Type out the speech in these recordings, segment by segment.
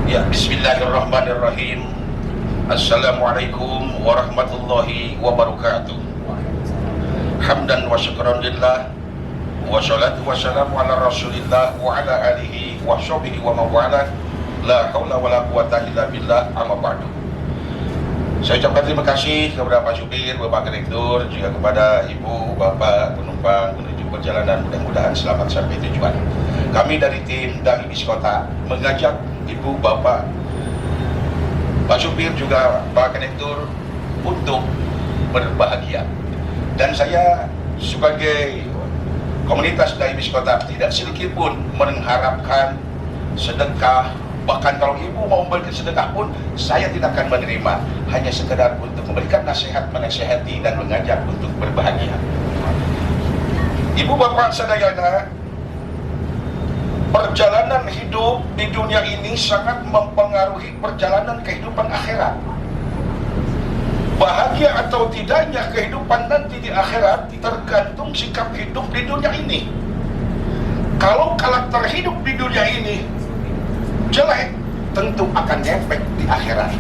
Ya, bismillahirrahmanirrahim. Assalamualaikum warahmatullahi wabarakatuh. Hamdan wa syukran lillah, wa salatu wa salamu ala rasulillah wa ala alihi wa sahbihi wa mawala. La haula wa la quwata illa billah, amma ba'du. Saya ucapkan terima kasih kepada Pak Supir, Bapak Direktur, juga kepada Ibu, Bapak penumpang menuju perjalanan, mudah-mudahan selamat sampai tujuan. Kami dari tim Dai Bis Kota mengajak Ibu, Bapak, Pak Supir, juga Pak Direktur untuk berbahagia. Dan saya sebagai komunitas Dai Bis Kota tidak sedikit pun mengharapkan sedekah. Bahkan kalau ibu mau memberikan sedekah pun saya tidak akan menerima. Hanya sekedar untuk memberikan nasihat, menasihati, dan mengajak untuk berbahagia. Ibu, Bapak sadayana, perjalanan hidup di dunia ini sangat mempengaruhi perjalanan kehidupan akhirat. Bahagia atau tidaknya kehidupan nanti di akhirat tergantung sikap hidup di dunia ini. Kalau karakter hidup di dunia ini jelek, tentu akan ngefek di akhirat.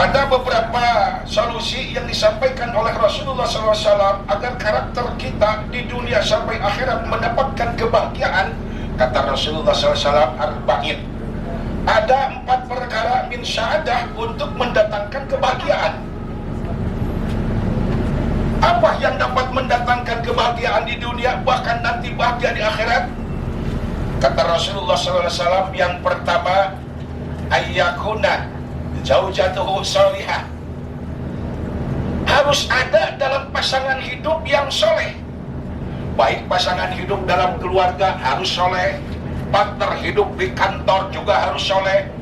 Ada beberapa solusi yang disampaikan oleh Rasulullah SAW agar karakter kita di dunia sampai akhirat mendapatkan kebahagiaan. Kata Rasulullah SAW, arba'in. Ada 4 perkara min sa'adah untuk mendatangkan kebahagiaan. Apa yang dapat mendatangkan kebahagiaan di dunia, bahkan nanti bahagia di akhirat? Kata Rasulullah SAW, yang pertama, ayyakuna zaujatuhu sholihah. Harus ada dalam pasangan hidup yang soleh. Baik pasangan hidup dalam keluarga harus soleh, partner hidup di kantor juga harus soleh,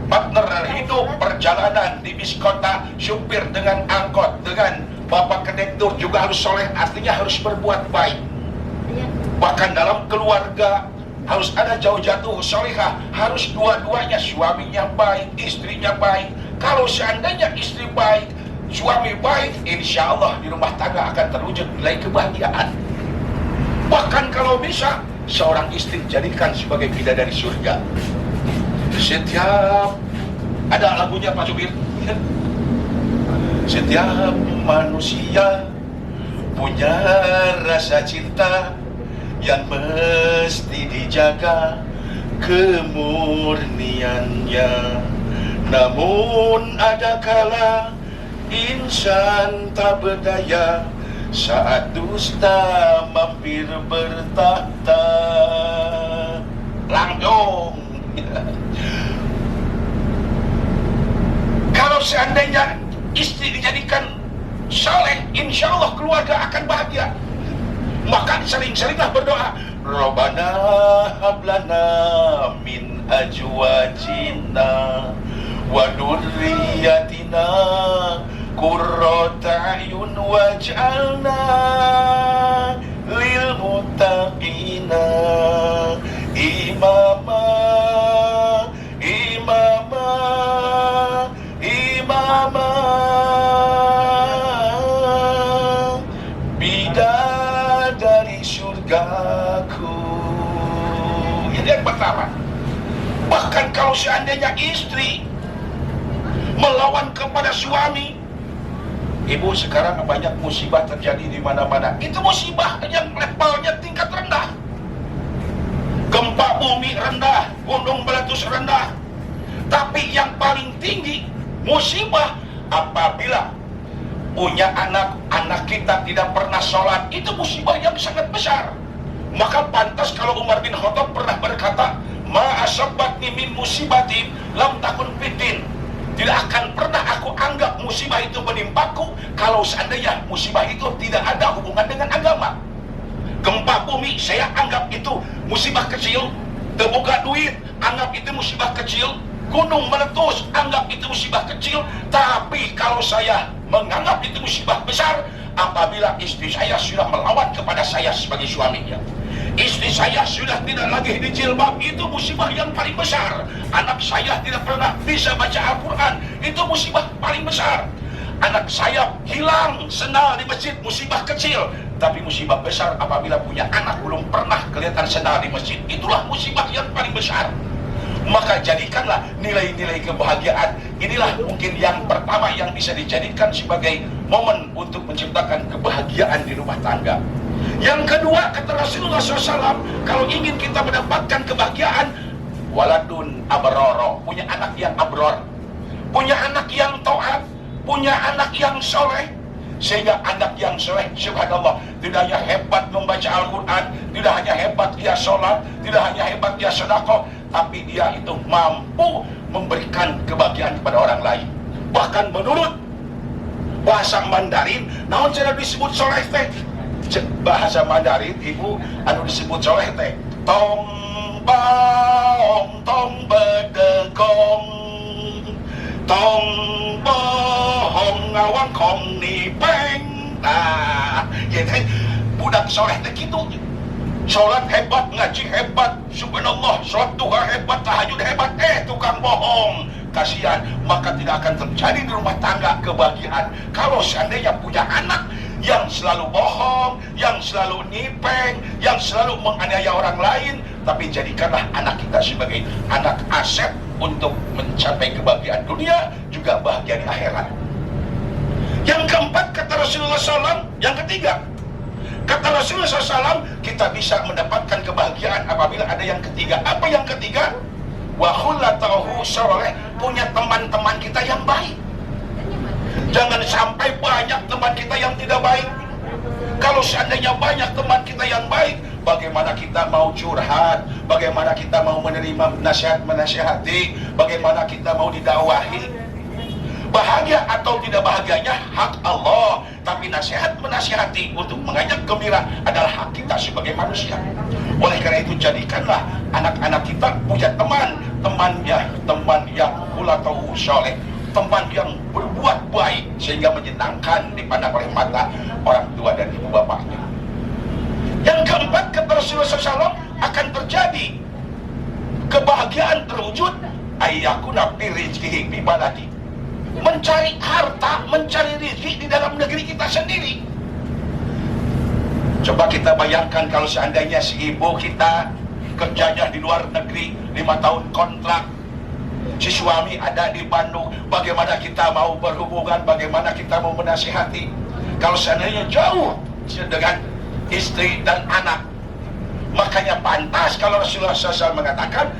partner hidup perjalanan di bis kota, supir dengan angkot, dengan bapak kondektur juga harus soleh, artinya harus berbuat baik. Bahkan dalam keluarga harus ada zaujatuhu sholihah, harus dua-duanya, suaminya baik, istrinya baik. Kalau seandainya istri baik, suami baik, insya Allah di rumah tangga akan terwujud nilai kebahagiaan. Bahkan kalau bisa, seorang istri jadikan sebagai bidadari surga. Setiap, ada lagunya Pak Supir, setiap manusia punya rasa cinta yang mesti dijaga kemurniannya. Namun ada kala insan tak berdaya saat dusta mampir bertakhta. Langsung. Kalau seandainya istri dijadikan saleh, insya Allah keluarga akan bahagia. Maka sering-seringlah berdoa, Rabbana hablana min ajwajina wa durriyatina qurrata a'yun waj'alna lil muttaqina imama imama imama. Dari surgaku. Ini yang pertama. Bahkan kalau seandainya istri melawan kepada suami, ibu, sekarang banyak musibah terjadi di mana-mana. Itu musibah yang levelnya tingkat rendah. Gempa bumi rendah, gunung meletus rendah. Tapi yang paling tinggi musibah apabila punya anak kita tidak pernah sholat. Itu musibah yang sangat besar. Maka pantas kalau Umar bin Khattab pernah berkata, ma asabbatni min musibatin lam takun fitin. Tidak akan pernah aku anggap musibah itu menimpaku kalau seandainya musibah itu tidak ada hubungan dengan agama. Gempa bumi saya anggap itu musibah kecil. Terbuka duit anggap itu musibah kecil. Gunung meletus anggap itu musibah kecil. Tapi kalau saya menganggap itu musibah besar apabila istri saya sudah melawan kepada saya sebagai suaminya, istri saya sudah tidak lagi dijilbab, itu musibah yang paling besar. Anak saya tidak pernah bisa baca Al-Quran, itu musibah paling besar. Anak saya hilang sendal di masjid, musibah kecil. Tapi musibah besar apabila punya anak belum pernah kelihatan sendal di masjid, itulah musibah yang paling besar. Maka jadikanlah nilai-nilai kebahagiaan. Inilah mungkin yang pertama yang bisa dijadikan sebagai momen untuk menciptakan kebahagiaan di rumah tangga. Yang kedua, kata Rasulullah SAW, kalau ingin kita mendapatkan kebahagiaan, waladun abroro, punya anak yang abror, punya anak yang taat, punya anak yang soleh. Sehingga anak yang soleh, subhanallah, tidak hanya hebat membaca Al-Quran, tidak hanya hebat dia sholat, tidak hanya hebat dia sedekah, tapi dia itu mampu memberikan kebahagiaan kepada orang lain. Bahkan menurut bahasa Mandarin, naon cara disebut soleh teh? Bahasa Mandarin ibu anu disebut soleh teh tong baong tong bedegong tong bohong ngawang kong nipeng. Nah ya teh budak soleh teh gitu. Sholat hebat, ngaji hebat, subhanallah, sholat duha hebat, tahajud hebat, tukang bohong, kasihan. Maka tidak akan terjadi di rumah tangga kebahagiaan kalau seandainya punya anak yang selalu bohong, yang selalu nipeng, yang selalu menganiaya orang lain. Tapi jadikanlah anak kita sebagai anak aset untuk mencapai kebahagiaan dunia, juga bahagia di akhirat. Yang keempat, kata Rasulullah SAW, yang ketiga, kata Rasulullah SAW, kita bisa mendapatkan kebahagiaan apabila ada yang ketiga. Apa yang ketiga? Wa khullatahu soleh, punya teman-teman kita yang baik. Jangan sampai banyak teman kita yang tidak baik. Kalau seandainya banyak teman kita yang baik, bagaimana kita mau curhat, bagaimana kita mau menerima nasihat-menasihati, bagaimana kita mau didakwahi. Bahagia atau tidak bahagianya hak Allah, tapi nasihat menasihati untuk mengajak gembira adalah hak kita sebagai manusia. Oleh karena itu jadikanlah anak-anak kita punya teman yang khullatahu soleh, teman yang berbuat baik sehingga menyenangkan dipandang oleh mata orang tua dan ibu bapaknya. Yang keempat, kata Rasulullah SAW, akan terjadi kebahagiaan terwujud ayyakuna fi rizqihi bi baladi, mencari harta, mencari rezeki di dalam negeri kita sendiri. Coba kita bayangkan kalau seandainya si ibu kita kerjanya di luar negeri, 5 tahun kontrak, si suami ada di Bandung, bagaimana kita mau berhubungan, bagaimana kita mau menasihati kalau seandainya jauh dengan istri dan anak. Makanya pantas kalau Rasulullah SAW mengatakan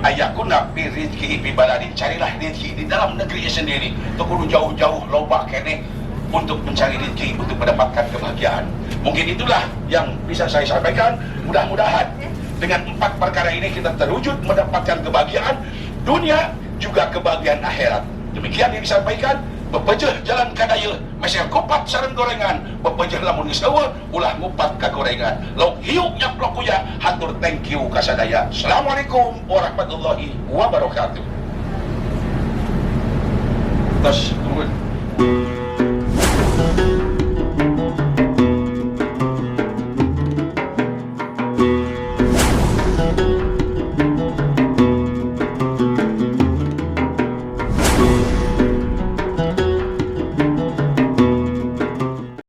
ayakuna fi rizqihi bi baladi, carilah rezeki di dalam negeri sendiri. Itu kudu jauh-jauh loba kene untuk mencari rezeki, untuk mendapatkan kebahagiaan. Mungkin itulah yang bisa saya sampaikan. Mudah-mudahan dengan 4 perkara ini kita terwujud mendapatkan kebahagiaan dunia juga kebahagiaan akhirat. Demikian yang disampaikan. Bepejeh jalan kadaya masih kupat sareng gorengan, bepejeh lamun geus eueuh ulah ngupat ka gorengan. Lauk hiuk nyaplok kuya, hatur thank you ka sadaya. Assalamualaikum warahmatullahi wabarakatuh. Tas, turun.